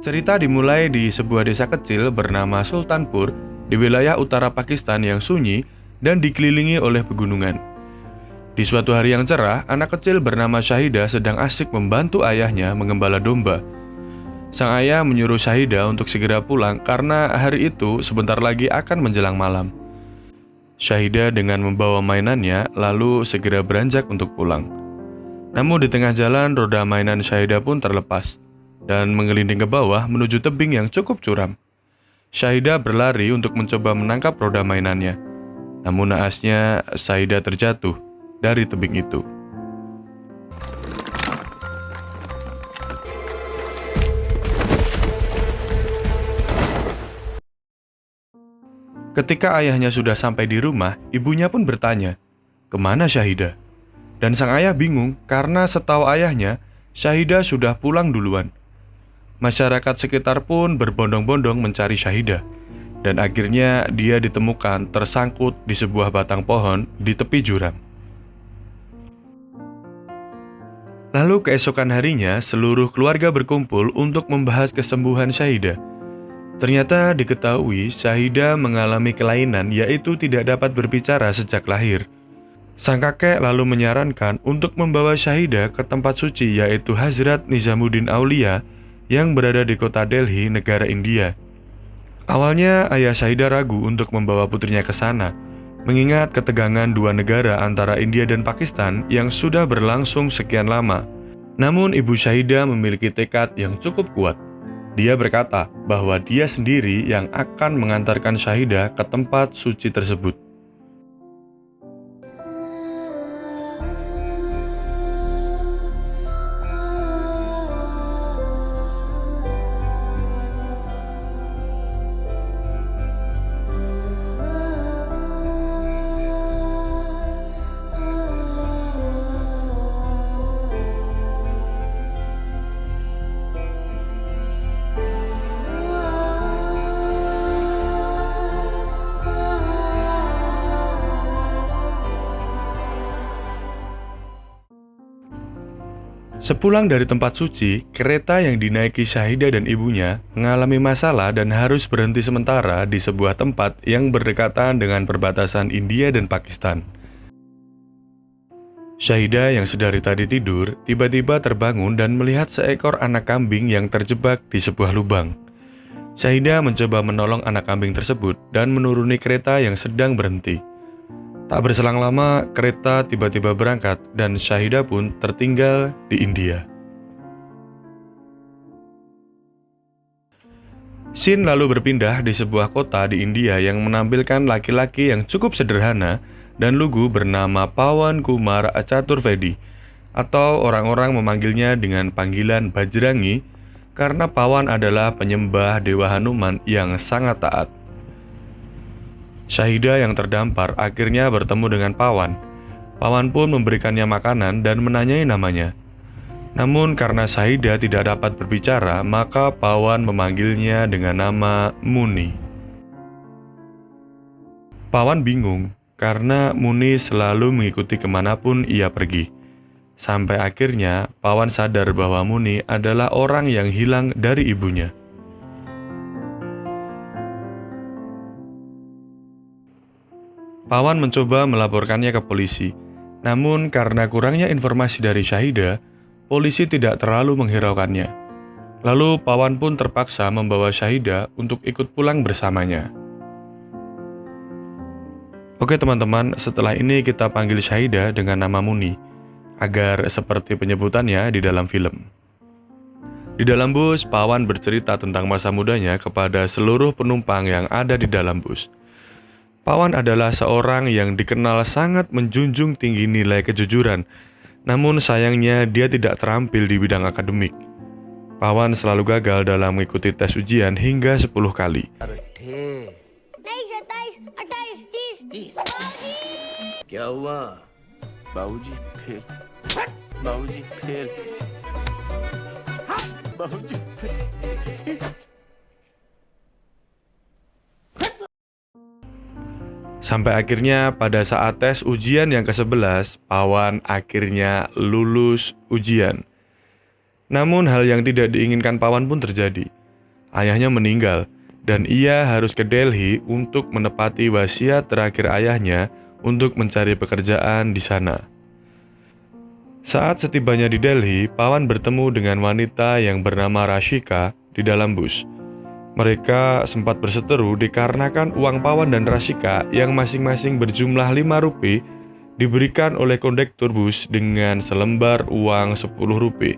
Cerita dimulai di sebuah desa kecil bernama Sultanpur di wilayah utara Pakistan yang sunyi dan dikelilingi oleh pegunungan. Di suatu hari yang cerah, anak kecil bernama Syahida sedang asik membantu ayahnya mengembala domba. Sang ayah menyuruh Syahida untuk segera pulang karena hari itu sebentar lagi akan menjelang malam. Syahida dengan membawa mainannya lalu segera beranjak untuk pulang. Namun di tengah jalan roda mainan Syahida pun terlepas dan menggelinding ke bawah menuju tebing yang cukup curam. Syahida berlari untuk mencoba menangkap roda mainannya. Namun naasnya Syahida terjatuh dari tebing itu. Ketika ayahnya sudah sampai di rumah, ibunya pun bertanya, "Kemana Syahida?" Dan sang ayah bingung karena setahu ayahnya, Syahida sudah pulang duluan. Masyarakat sekitar pun berbondong-bondong mencari Syahida. Dan akhirnya dia ditemukan tersangkut di sebuah batang pohon di tepi jurang. Lalu keesokan harinya, seluruh keluarga berkumpul untuk membahas kesembuhan Syahida. Ternyata diketahui Syahida mengalami kelainan yaitu tidak dapat berbicara sejak lahir. Sang kakek lalu menyarankan untuk membawa Syahida ke tempat suci yaitu Hazrat Nizamuddin Aulia yang berada di kota Delhi, negara India. Awalnya ayah Syahida ragu untuk membawa putrinya ke sana, mengingat ketegangan dua negara antara India dan Pakistan yang sudah berlangsung sekian lama. Namun ibu Syahida memiliki tekad yang cukup kuat. Dia berkata bahwa dia sendiri yang akan mengantarkan Syahida ke tempat suci tersebut. Sepulang dari tempat suci, kereta yang dinaiki Syahida dan ibunya mengalami masalah dan harus berhenti sementara di sebuah tempat yang berdekatan dengan perbatasan India dan Pakistan. Syahida yang sedari tadi tidur, tiba-tiba terbangun dan melihat seekor anak kambing yang terjebak di sebuah lubang. Syahida mencoba menolong anak kambing tersebut dan menuruni kereta yang sedang berhenti. Tak berselang lama, kereta tiba-tiba berangkat dan Syahida pun tertinggal di India. Scene lalu berpindah di sebuah kota di India yang menampilkan laki-laki yang cukup sederhana dan lugu bernama Pawan Kumar Chaturvedi, atau orang-orang memanggilnya dengan panggilan Bajrangi karena Pawan adalah penyembah Dewa Hanuman yang sangat taat. Syahida yang terdampar akhirnya bertemu dengan Pawan. Pawan pun memberikannya makanan dan menanyai namanya. Namun karena Syahida tidak dapat berbicara, maka Pawan memanggilnya dengan nama Muni. Pawan bingung karena Muni selalu mengikuti kemanapun ia pergi. Sampai akhirnya Pawan sadar bahwa Muni adalah orang yang hilang dari ibunya. Pawan mencoba melaporkannya ke polisi, namun karena kurangnya informasi dari Syahida, polisi tidak terlalu menghiraukannya. Lalu Pawan pun terpaksa membawa Syahida untuk ikut pulang bersamanya. Oke teman-teman, setelah ini kita panggil Syahida dengan nama Muni, agar seperti penyebutannya di dalam film. Di dalam bus, Pawan bercerita tentang masa mudanya kepada seluruh penumpang yang ada di dalam bus. Pawan adalah seorang yang dikenal sangat menjunjung tinggi nilai kejujuran, namun sayangnya dia tidak terampil di bidang akademik. Pawan selalu gagal dalam mengikuti tes ujian hingga 10 kali. Sampai akhirnya pada saat tes ujian yang ke-11, Pawan akhirnya lulus ujian. Namun hal yang tidak diinginkan Pawan pun terjadi. ayahnya meninggal dan ia harus ke Delhi untuk menepati wasiat terakhir ayahnya untuk mencari pekerjaan di sana. Saat setibanya di Delhi, Pawan bertemu dengan wanita yang bernama Rashika di dalam bus. Mereka sempat berseteru dikarenakan uang Pawan dan Rashika yang masing-masing berjumlah 5 rupiah diberikan oleh kondektur bus dengan selembar uang 10 rupiah.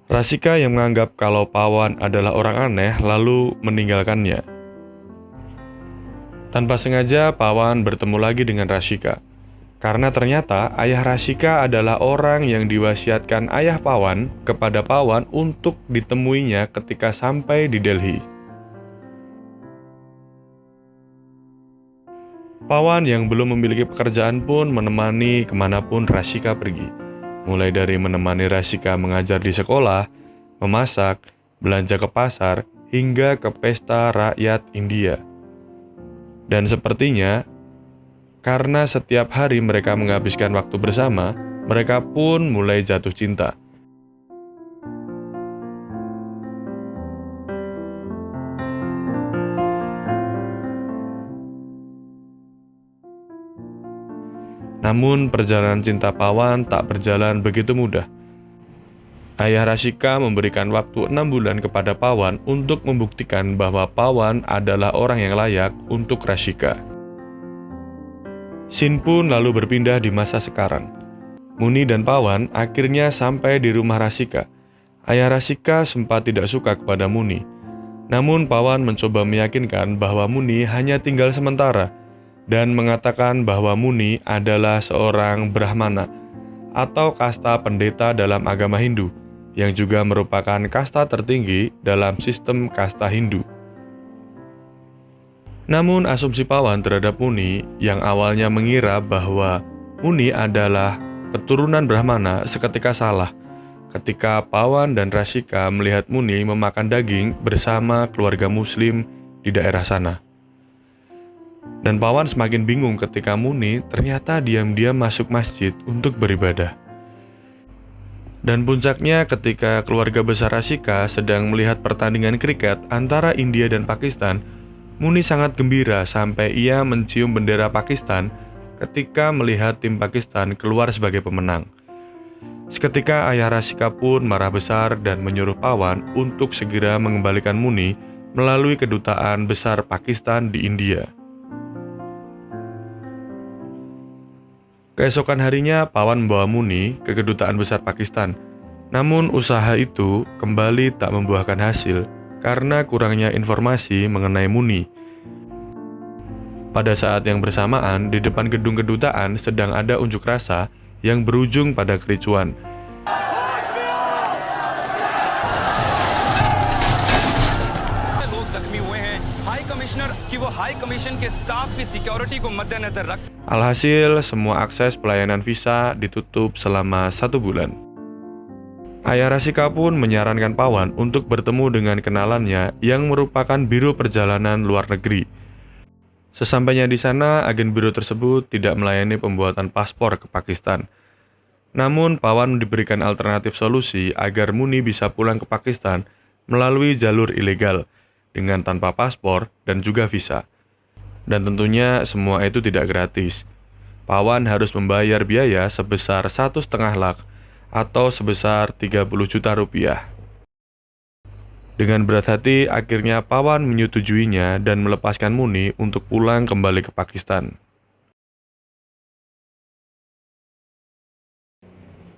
Rashika yang menganggap kalau Pawan adalah orang aneh lalu meninggalkannya. Tanpa sengaja Pawan bertemu lagi dengan Rashika. Karena ternyata ayah Rashika adalah orang yang diwasiatkan ayah Pawan kepada Pawan untuk ditemuinya ketika sampai di Delhi. Pawan yang belum memiliki pekerjaan pun menemani kemanapun Rashika pergi. Mulai dari menemani Rashika mengajar di sekolah, memasak, belanja ke pasar, hingga ke pesta rakyat India. Dan sepertinya, karena setiap hari mereka menghabiskan waktu bersama, mereka pun mulai jatuh cinta. Namun perjalanan cinta Pawan tak berjalan begitu mudah. Ayah Rashika memberikan waktu 6 bulan kepada Pawan untuk membuktikan bahwa Pawan adalah orang yang layak untuk Rashika. Scene pun lalu berpindah di masa sekarang. Muni dan Pawan akhirnya sampai di rumah Rashika. Ayah Rashika sempat tidak suka kepada Muni. Namun Pawan mencoba meyakinkan bahwa Muni hanya tinggal sementara dan mengatakan bahwa Muni adalah seorang Brahmana atau kasta pendeta dalam agama Hindu yang juga merupakan kasta tertinggi dalam sistem kasta Hindu. Namun asumsi Pawan terhadap Muni yang awalnya mengira bahwa Muni adalah keturunan Brahmana seketika salah ketika Pawan dan Rashika melihat Muni memakan daging bersama keluarga Muslim di daerah sana. Dan Pawan semakin bingung ketika Muni ternyata diam-diam masuk masjid untuk beribadah. Dan puncaknya ketika keluarga besar Rashika sedang melihat pertandingan kriket antara India dan Pakistan, Muni sangat gembira sampai ia mencium bendera Pakistan ketika melihat tim Pakistan keluar sebagai pemenang. Seketika ayah Rashika pun marah besar dan menyuruh Pawan untuk segera mengembalikan Muni melalui kedutaan besar Pakistan di India. Keesokan harinya Pawan membawa Muni ke kedutaan besar Pakistan. Namun usaha itu kembali tak membuahkan hasil karena kurangnya informasi mengenai Muni. Pada saat yang bersamaan, di depan gedung kedutaan sedang ada unjuk rasa yang berujung pada kericuan. Alhasil, semua akses pelayanan visa ditutup selama 1 bulan. Ayah Rashika pun menyarankan Pawan untuk bertemu dengan kenalannya yang merupakan biro perjalanan luar negeri. Sesampainya di sana, agen biro tersebut tidak melayani pembuatan paspor ke Pakistan. Namun, Pawan diberikan alternatif solusi agar Muni bisa pulang ke Pakistan melalui jalur ilegal, dengan tanpa paspor dan juga visa. Dan tentunya semua itu tidak gratis. Pawan harus membayar biaya sebesar 1,5 lakh atau sebesar 30 juta rupiah. Dengan berat hati, akhirnya Pawan menyetujuinya dan melepaskan Muni untuk pulang kembali ke Pakistan.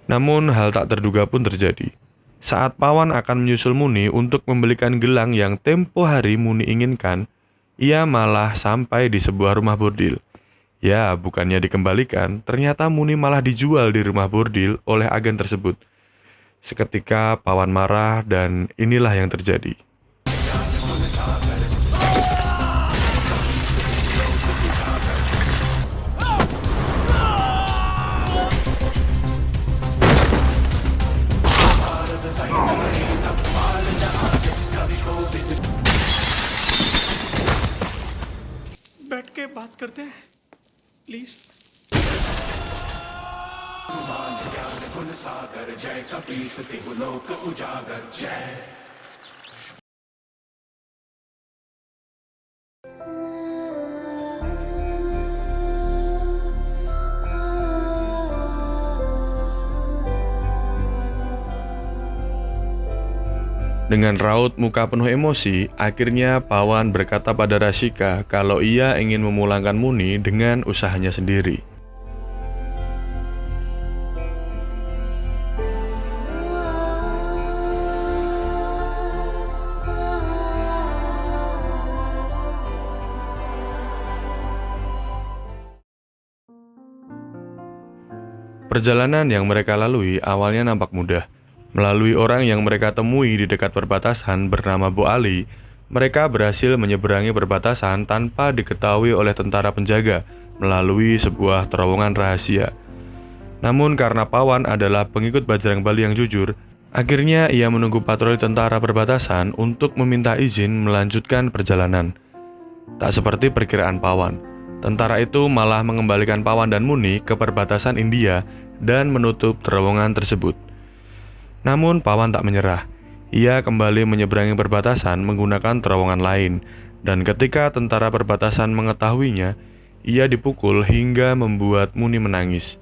Namun, hal tak terduga pun terjadi. Saat Pawan akan menyusul Muni untuk membelikan gelang yang tempo hari Muni inginkan, ia malah sampai di sebuah rumah bordil. Ya, bukannya dikembalikan, ternyata Muni malah dijual di rumah bordil oleh agen tersebut. Seketika Pawan marah dan inilah yang terjadi. बैठ के बात करते हैं प्लीज। सागर जय कपीस तिहु लोक उजागर जय। Dengan raut muka penuh emosi, akhirnya Pawan berkata pada Rashika kalau ia ingin memulangkan Muni dengan usahanya sendiri. Perjalanan yang mereka lalui awalnya nampak mudah. Melalui orang yang mereka temui di dekat perbatasan bernama Bu Ali, mereka berhasil menyeberangi perbatasan tanpa diketahui oleh tentara penjaga melalui sebuah terowongan rahasia. Namun karena Pawan adalah pengikut Bajrang Bali yang jujur, akhirnya ia menunggu patroli tentara perbatasan untuk meminta izin melanjutkan perjalanan. Tak seperti perkiraan Pawan, tentara itu malah mengembalikan Pawan dan Muni ke perbatasan India dan menutup terowongan tersebut. Namun Pawan tak menyerah. Ia kembali menyeberangi perbatasan menggunakan terowongan lain, dan ketika tentara perbatasan mengetahuinya, ia dipukul hingga membuat Muni menangis.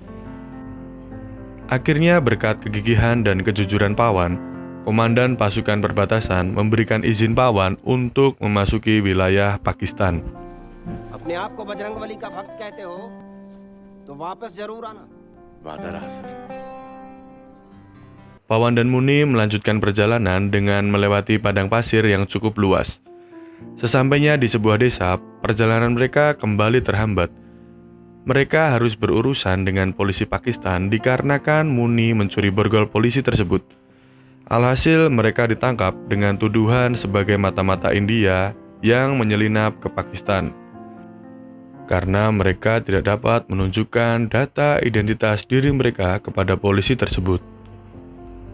Akhirnya berkat kegigihan dan kejujuran Pawan, komandan pasukan perbatasan memberikan izin Pawan untuk memasuki wilayah Pakistan. अपने आप को बजरंग बली का भक्त कहते हो तो वापस जरूर आना। वादा रहा sir. Pawan dan Muni melanjutkan perjalanan dengan melewati padang pasir yang cukup luas. Sesampainya di sebuah desa, perjalanan mereka kembali terhambat. Mereka harus berurusan dengan polisi Pakistan dikarenakan Muni mencuri borgol polisi tersebut. Alhasil mereka ditangkap dengan tuduhan sebagai mata-mata India yang menyelinap ke Pakistan. Karena mereka tidak dapat menunjukkan data identitas diri mereka kepada polisi tersebut.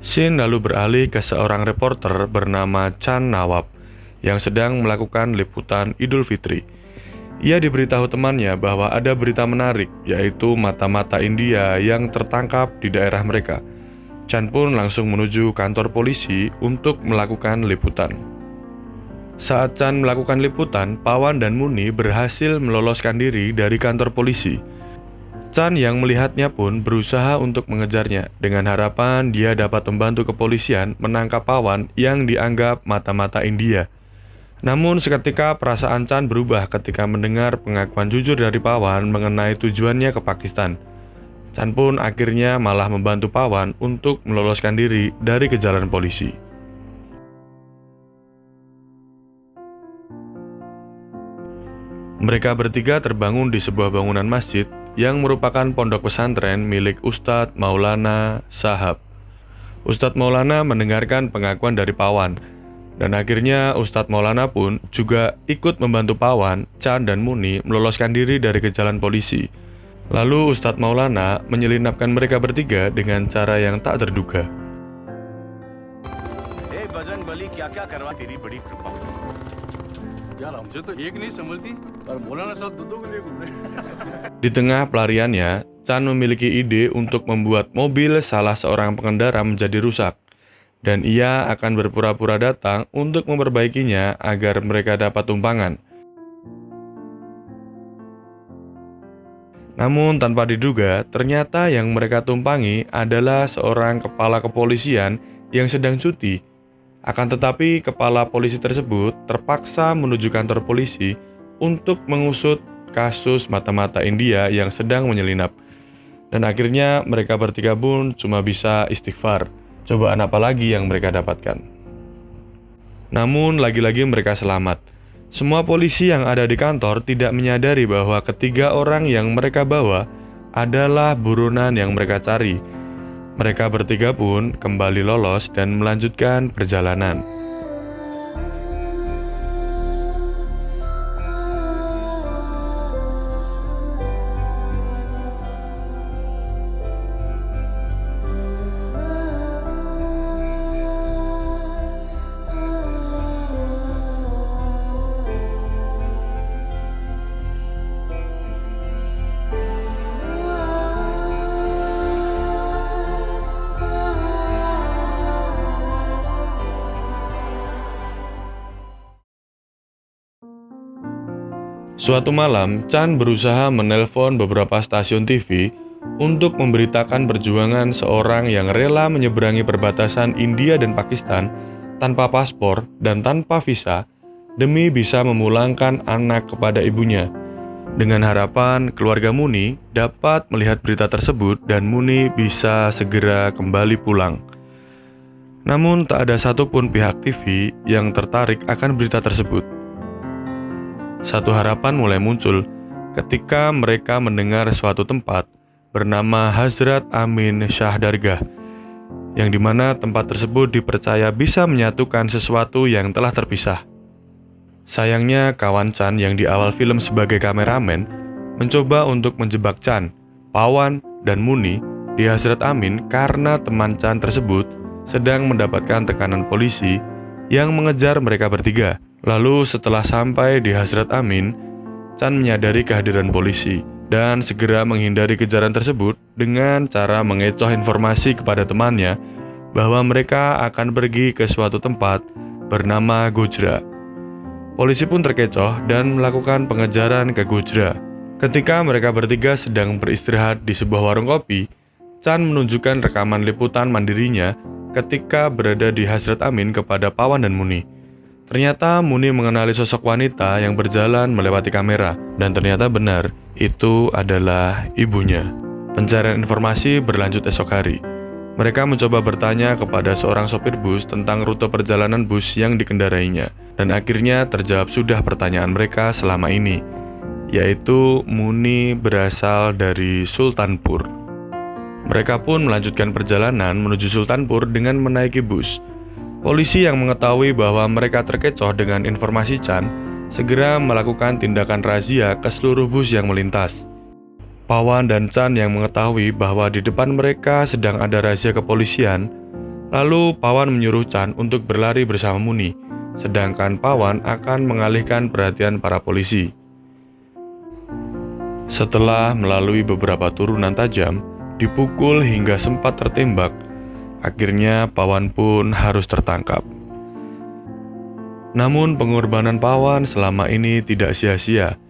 Shin lalu beralih ke seorang reporter bernama Chan Nawab yang sedang melakukan liputan Idul Fitri. Ia diberitahu temannya bahwa ada berita menarik, yaitu mata-mata India yang tertangkap di daerah mereka. Chan pun langsung menuju kantor polisi untuk melakukan liputan. Saat Chan melakukan liputan, Pawan dan Muni berhasil meloloskan diri dari kantor polisi. Chan yang melihatnya pun berusaha untuk mengejarnya dengan harapan dia dapat membantu kepolisian menangkap Pawan yang dianggap mata-mata India. Namun seketika perasaan Chan berubah ketika mendengar pengakuan jujur dari Pawan mengenai tujuannya ke Pakistan. Chan pun akhirnya malah membantu Pawan untuk meloloskan diri dari kejaran polisi. Mereka bertiga terbangun di sebuah bangunan masjid yang merupakan pondok pesantren milik Ustadz Maulana Sahab. Ustadz Maulana mendengarkan pengakuan dari Pawan, dan akhirnya Ustadz Maulana pun juga ikut membantu Pawan, Chan dan Muni meloloskan diri dari kejaran polisi. Lalu Ustadz Maulana menyelinapkan mereka bertiga dengan cara yang tak terduga. Bajrang Bali क्या-क्या करवा तेरी बड़ी कृपा। यार हमसे तो एक नहीं संभलती और मौलाना साहब दो के लिए घूम रहे। Di tengah pelariannya, Chan memiliki ide untuk membuat mobil salah seorang pengendara menjadi rusak, dan ia akan berpura-pura datang untuk memperbaikinya agar mereka dapat tumpangan. Namun tanpa diduga, ternyata yang mereka tumpangi adalah seorang kepala kepolisian yang sedang cuti. Akan tetapi kepala polisi tersebut terpaksa menuju kantor polisi untuk mengusut kasus mata-mata India yang sedang menyelinap. Dan akhirnya mereka bertiga pun cuma bisa istighfar. Cobaan apa lagi yang mereka dapatkan? Namun lagi-lagi mereka selamat. Semua polisi yang ada di kantor tidak menyadari bahwa ketiga orang yang mereka bawa adalah buronan yang mereka cari. Mereka bertiga pun kembali lolos dan melanjutkan perjalanan. Suatu malam, Chan berusaha menelpon beberapa stasiun TV untuk memberitakan perjuangan seorang yang rela menyeberangi perbatasan India dan Pakistan tanpa paspor, dan tanpa visa demi bisa memulangkan anak kepada ibunya. Dengan harapan keluarga Muni dapat melihat berita tersebut dan Muni bisa segera kembali pulang. Namun tak ada satupun pihak TV yang tertarik akan berita tersebut. Satu harapan mulai muncul ketika mereka mendengar suatu tempat bernama Hazrat Amin Shah Dargah, yang dimana tempat tersebut dipercaya bisa menyatukan sesuatu yang telah terpisah. Sayangnya kawan Chan yang di awal film sebagai kameramen mencoba untuk menjebak Chan, Pawan, dan Muni di Hazrat Amin karena teman Chan tersebut sedang mendapatkan tekanan polisi yang mengejar mereka bertiga. Lalu setelah sampai di Hazrat Amin, Chan menyadari kehadiran polisi dan segera menghindari kejaran tersebut dengan cara mengecoh informasi kepada temannya bahwa mereka akan pergi ke suatu tempat bernama Gojra. Polisi pun terkecoh dan melakukan pengejaran ke Gojra. Ketika mereka bertiga sedang beristirahat di sebuah warung kopi, Chan menunjukkan rekaman liputan mandirinya ketika berada di Hazrat Amin kepada Pawan dan Muni. Ternyata Muni mengenali sosok wanita yang berjalan melewati kamera, dan ternyata benar, itu adalah ibunya. Pencarian informasi berlanjut esok hari. Mereka mencoba bertanya kepada seorang sopir bus tentang rute perjalanan bus yang dikendarainya, dan akhirnya terjawab sudah pertanyaan mereka selama ini, yaitu Muni berasal dari Sultanpur. Mereka pun melanjutkan perjalanan menuju Sultanpur dengan menaiki bus. Polisi yang mengetahui bahwa mereka terkecoh dengan informasi Chan segera melakukan tindakan razia ke seluruh bus yang melintas. Pawan dan Chan yang mengetahui bahwa di depan mereka sedang ada razia kepolisian, lalu Pawan menyuruh Chan untuk berlari bersama Muni, sedangkan Pawan akan mengalihkan perhatian para polisi. Setelah melalui beberapa turunan tajam, dipukul hingga sempat tertembak, akhirnya Pawan pun harus tertangkap. Namun pengorbanan Pawan selama ini tidak sia-sia.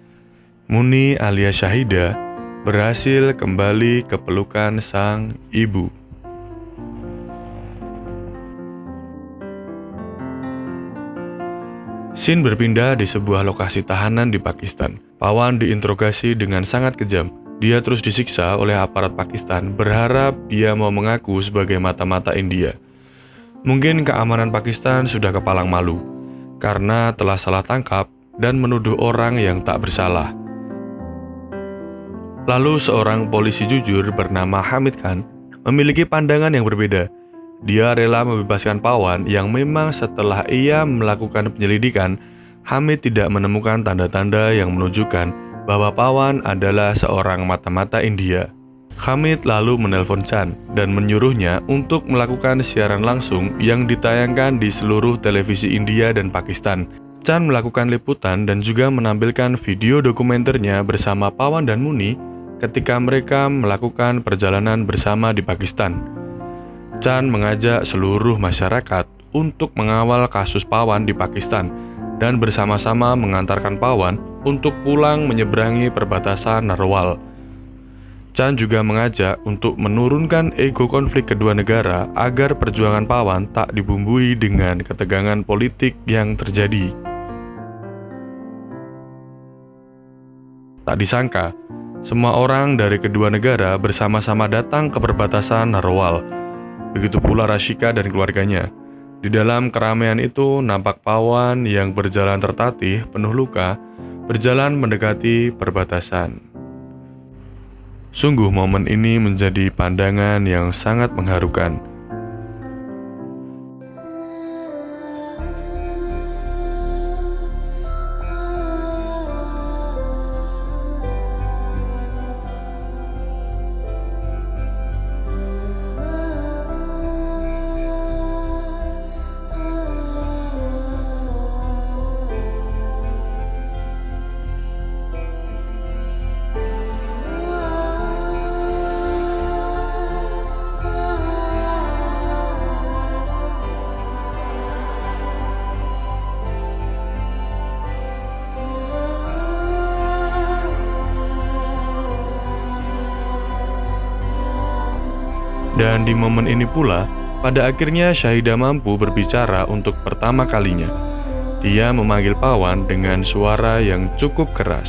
Muni alias Syahida berhasil kembali ke pelukan sang ibu. Scene berpindah di sebuah lokasi tahanan di Pakistan. Pawan diinterogasi dengan sangat kejam. Dia terus disiksa oleh aparat Pakistan berharap dia mau mengaku sebagai mata-mata India. Mungkin keamanan Pakistan sudah kepalang malu karena telah salah tangkap dan menuduh orang yang tak bersalah. Lalu seorang polisi jujur bernama Hamid Khan memiliki pandangan yang berbeda. Dia rela membebaskan Pawan yang memang setelah ia melakukan penyelidikan, Hamid tidak menemukan tanda-tanda yang menunjukkan bahwa Pawan adalah seorang mata-mata India. Hamid lalu menelpon Chan dan menyuruhnya untuk melakukan siaran langsung yang ditayangkan di seluruh televisi India dan Pakistan. Chan melakukan liputan dan juga menampilkan video dokumenternya bersama Pawan dan Muni ketika mereka melakukan perjalanan bersama di Pakistan. Chan mengajak seluruh masyarakat untuk mengawal kasus Pawan di Pakistan dan bersama-sama mengantarkan Pawan untuk pulang menyeberangi perbatasan Narwal. Chan juga mengajak untuk menurunkan ego konflik kedua negara agar perjuangan Pawan tak dibumbui dengan ketegangan politik yang terjadi. Tak disangka, semua orang dari kedua negara bersama-sama datang ke perbatasan Narwal. Begitu pula Rashika dan keluarganya. Di dalam keramaian itu nampak Pawan yang berjalan tertatih penuh luka berjalan mendekati perbatasan. Sungguh momen ini menjadi pandangan yang sangat mengharukan. Dan di momen ini pula, Pada akhirnya Syahidah mampu berbicara untuk pertama kalinya. Dia memanggil Pawan dengan suara yang cukup keras.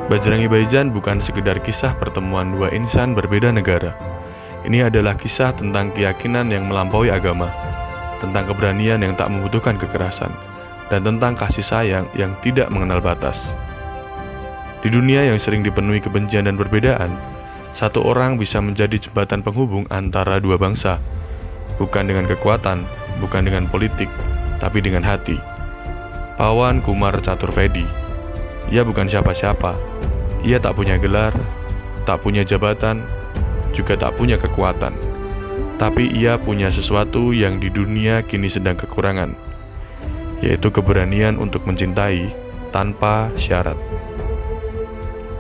Bajrangi Bhaijaan bukan sekedar kisah pertemuan dua insan berbeda negara. Ini adalah kisah tentang keyakinan yang melampaui agama, tentang keberanian yang tak membutuhkan kekerasan, dan tentang kasih sayang yang tidak mengenal batas. Di dunia yang sering dipenuhi kebencian dan perbedaan, satu orang bisa menjadi jembatan penghubung antara dua bangsa, bukan dengan kekuatan, bukan dengan politik, tapi dengan hati. Pawan Kumar Chaturvedi. Ia bukan siapa-siapa. Ia tak punya gelar, tak punya jabatan, juga tak punya kekuatan. Tapi ia punya sesuatu yang di dunia kini sedang kekurangan, yaitu keberanian untuk mencintai tanpa syarat.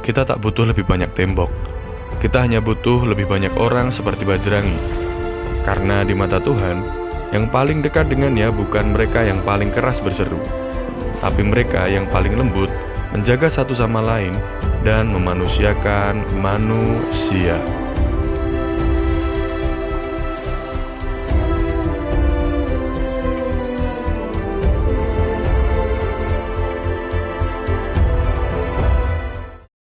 Kita tak butuh lebih banyak tembok. Kita hanya butuh lebih banyak orang seperti Bajrangi. Karena di mata Tuhan, yang paling dekat dengannya bukan mereka yang paling keras berseru, tapi mereka yang paling lembut, menjaga satu sama lain, dan memanusiakan manusia.